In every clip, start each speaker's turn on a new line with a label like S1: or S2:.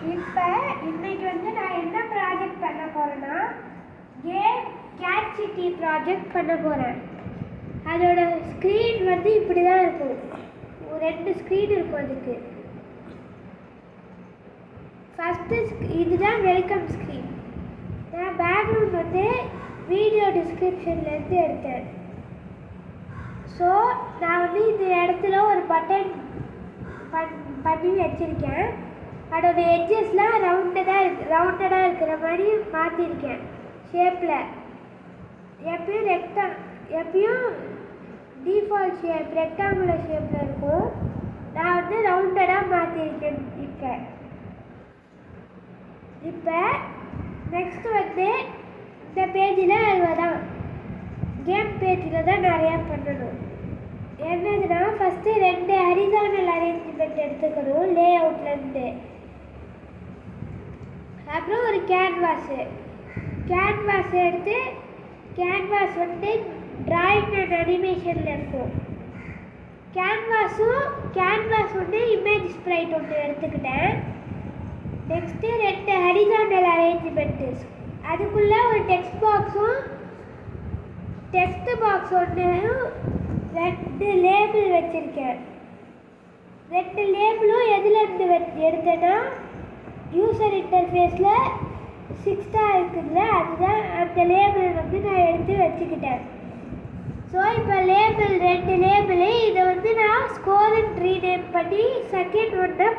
S1: இப்போ இன்னைக்கு நான் என்ன ப்ராஜெக்ட் பண்ண போகிறேன்னா கேம் கேட் சிட்டி ப்ராஜெக்ட் பண்ண போகிறேன். அதோட ஸ்க்ரீன் இப்படி தான் இருக்கும். ஒரு 2 ஸ்க்ரீன் இருக்கும். அதுக்கு ஃபஸ்ட்டு இதுதான் வெல்கம் ஸ்க்ரீன். நான் பேக்ரவுண்ட் வீடியோ டிஸ்கிரிப்ஷன்லேருந்து எடுத்தேன். ஸோ நான் இந்த இடத்துல ஒரு பட்டன் பண்ணி வச்சுருக்கேன். அதோட எட்ஜஸ்லாம் ரவுண்டடாக இருக்கிற மாதிரி மாற்றிருக்கேன். ஷேப்பில் எப்பயும் டிஃபால்ட் ஷேப் ரெக்டாங்குலர் ஷேப்பில் இருக்கும். நான் ரவுண்டடாக மாற்றிருக்கேன். இப்போ நெக்ஸ்ட்டு இந்த பேஜில் அதுதான் கேம் பேஜில் தான் நிறையா பண்ணணும். என்னதுன்னா ஃபஸ்ட்டு 2 ஹரிசானல் அரேஞ்ச்மெண்ட் எடுத்துக்கணும் லே அவுட்லேருந்து. அப்புறம் ஒரு கேன்வாஸ் எடுத்து கேன்வாஸ் டிராயிங் அண்ட் அனிமேஷனில் இருக்கும். கேன்வாஸ் இமேஜ் ஸ்ப்ரைட் எடுத்துக்கிட்டேன். நெக்ஸ்ட்டு 2 ஹரிசானல் அரேஞ்ச்மெண்ட்டு, அதுக்குள்ளே ஒரு டெக்ஸ்ட் பாக்ஸ் 2 லேபிள் வச்சுருக்கேன். 2 லேபிளும் எதுலேருந்து எடுத்தேன்னா யூசர் இன்டர்ஃபேஸில் 6 இருக்குதுல்ல, அதுதான் அந்த லேபிள் நான் எடுத்து வச்சுக்கிட்டேன். ஸோ இப்போ 2 லேபிளு இதை நான் ஸ்கோர்ன்னு ரீநேம் பண்ணி செகண்ட்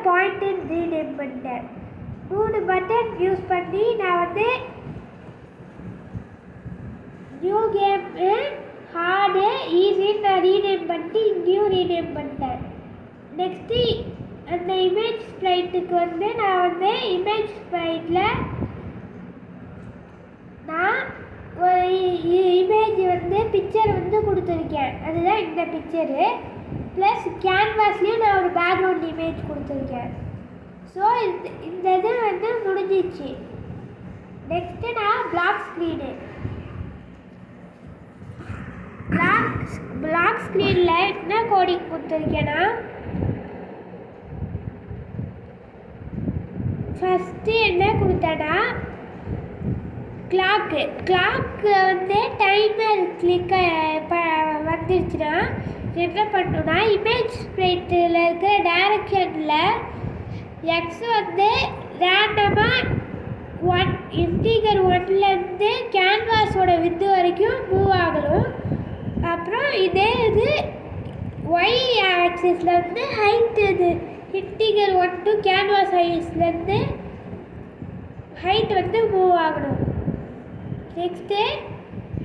S1: பாயிண்ட்டுன்னு ரீநேம் பண்ணிட்டேன். 3 பட்டன் யூஸ் பண்ணி நான் நியூ கேமு ஹார்டு ஈஸின்னு நான் ரீநேம் பண்ணிட்டு இங்கேயும் ரீநேம் பண்ணிட்டேன். நெக்ஸ்ட்டு அந்த இமேஜ் ஸ்ப்ரைட்டுக்கு நான் இமேஜ் ஸ்ப்ரைட்டில் நான் ஒரு இமேஜ் பிக்சர் கொடுத்துருக்கேன். அதுதான் இந்த பிக்சரு. ப்ளஸ் கேன்வாஸ்லேயும் நான் ஒரு பேக்ரவுண்ட் இமேஜ் கொடுத்துருக்கேன். ஸோ இந்த இது முடிஞ்சிச்சு. நெக்ஸ்ட்டு நான் பிளாக் ஸ்க்ரீனில் என்ன கோடிங் கொடுத்துருக்கேன்னா ஃபஸ்ட்டு என்ன கொடுத்தேன்னா கிளாக்கு டைமர் கிளிக் வந்துருச்சுன்னா என்ன பண்ணணும்னா இமேஜ் ஸ்ப்ரைட்டில் இருக்கிற டைரக்ஷனில் எக்ஸ் ரேண்டமாக இன்டிகர் 1லேருந்து கேன்வாஸோட வித்து வரைக்கும் மூவ் ஆகணும். அப்புறம் இது ஒய் ஆக்சிஸில் ஹைட் இன்டிகர் 1 to கேன்வாஸ் சைஸ்லேருந்து ஹைட் மூவ் ஆகணும். நெக்ஸ்ட்டு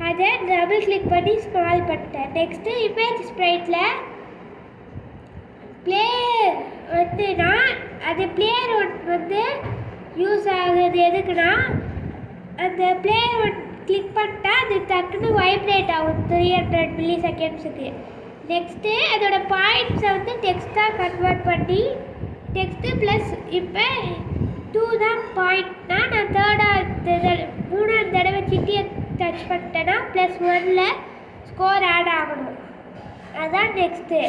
S1: அதை டபுள் கிளிக் பண்ணி ஸ்க்ரால் பண்ணிட்டேன். நெக்ஸ்ட்டு இமேஜ் ஸ்ப்ரைட்டில் பிளேயர் அது பிளேயர் யூஸ் ஆகுது. எதுக்குன்னா அந்த பிளேயர் கிளிக் பண்ணிட்டா அது டக்குன்னு வைப்ரேட் ஆகும் 300 milliseconds. நெக்ஸ்ட்டு அதோட பாயிண்ட்ஸை டெக்ஸ்ட்டாக கன்வெர்ட் பண்ணி டெக்ஸ்ட்டு ப்ளஸ் இப்போ 2 தான் பாயிண்ட்னா நான் 3ஆவது தடவை சிட்டியை டச் பண்ணிட்டேன்னா +1ல் ஸ்கோர் ஆட் ஆகணும். அதுதான் நெக்ஸ்ட்டு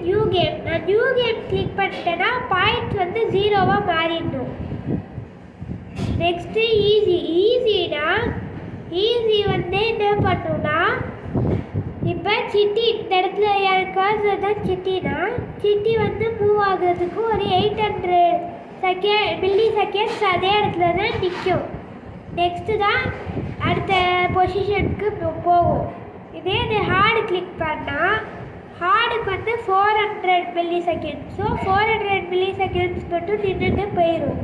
S1: நியூ கேம். நான் நியூ கேம் கிளிக் பண்ணிட்டேன்னா பாயிண்ட்ஸ் 0வாக மாறிடணும். நெக்ஸ்ட்டு ஈஸினா என்ன பண்ணணும்னா இப்போ சிட்டி இந்த இடத்துல என் கர்சர் தான் சிட்டினா சிட்டி மூவ் ஆகுறதுக்கு ஒரு 800 milliseconds அதே இடத்துல தான் நிற்கும். நெக்ஸ்ட்டு தான் அடுத்த பொசிஷனுக்கு போகும். இதே ஹார்டு கிளிக் பண்ணால் ஹார்டுக்கு 400 milliseconds. ஸோ 400 milliseconds மட்டும் நின்றுட்டு போயிடும்.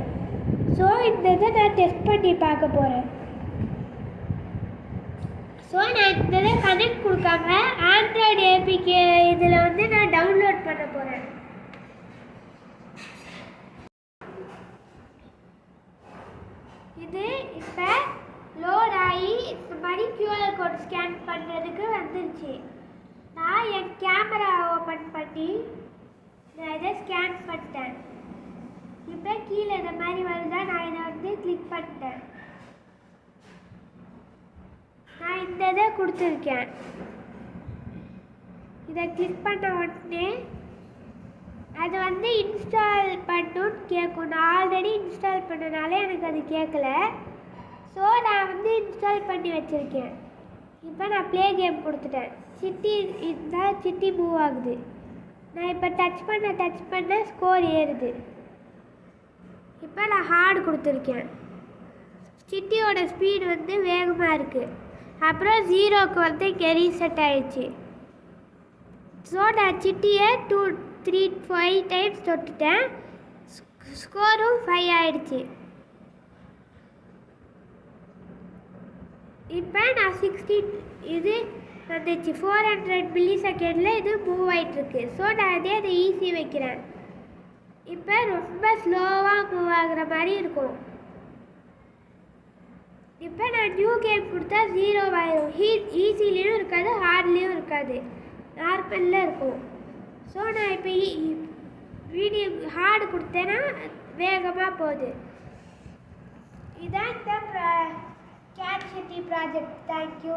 S1: ஸோ இந்த இதை நான் டெஸ்ட் பண்ணி பார்க்க போகிறேன். ஸோ நான் இந்த இதை கனெக்ட் கொடுக்காம ஆண்ட்ராய்டு ஏபிகே இதில் நான் டவுன்லோட் பண்ண போகிறேன். இது இப்போ லோட் ஆகி இந்த மாதிரி QR கோட் ஸ்கேன் பண்ணுறதுக்கு வந்துருச்சு. நான் என் கேமரா ஓப்பன் பண்ணி நான் இதை ஸ்கேன் பண்ணிட்டேன். இப்போ கீழே இந்த மாதிரி வருதா, நான் இதை கிளிக் பண்ணிட்டேன். நான் இந்த இதை கொடுத்துருக்கேன். இதை கிளிக் பண்ண உடனே அது வந்து இன்ஸ்டால் பண்ணணும்னு கேட்கும். நான் ஆல்ரெடி இன்ஸ்டால் பண்ணனால எனக்கு அது கேட்கல. ஸோ நான் வந்து இன்ஸ்டால் பண்ணி வச்சுருக்கேன். இப்போ நான் ப்ளே கேம் கொடுத்துட்டேன். சிட்டி இதுதான் சிட்டி மூவ் ஆகுது. நான் இப்போ டச் பண்ண ஸ்கோர் ஏறுது. இப்போ நான் ஹார்டு கொடுத்துருக்கேன். சிட்டியோட ஸ்பீடு வந்து வேகமாக இருக்குது. அப்புறம் 0க்கு வந்து இங்கே ரீசெட் ஆயிடுச்சு. ஸோ நான் சிட்டியை 2, 3, 5 டைம்ஸ் தொட்டுட்டேன். ஸ்கோரும் 5 ஆயிடுச்சு. இப்போ நான் 16 இது வந்துச்சு. 400 மில்லிசெகண்டில் இது மூவ் ஆகிட்டுருக்கு. ஸோ நான் அதை ஈஸி வைக்கிறேன். இப்போ ரொம்ப ஸ்லோவாக மூவ் ஆகுற மாதிரி இருக்கும். இப்போ நான் நியூ கேம் கொடுத்தா 0 ஆயிரும். ஈஸிலையும் இருக்காது, ஹார்ட்லேயும் இருக்காது, நார்மலில் இருக்கும். ஸோ நான் இப்போ வீடியோ ஹார்டு கொடுத்தேன்னா வேகமாக போகுது. இதான் இந்த கேட் சிட்டி ப்ராஜெக்ட். தேங்க்யூ.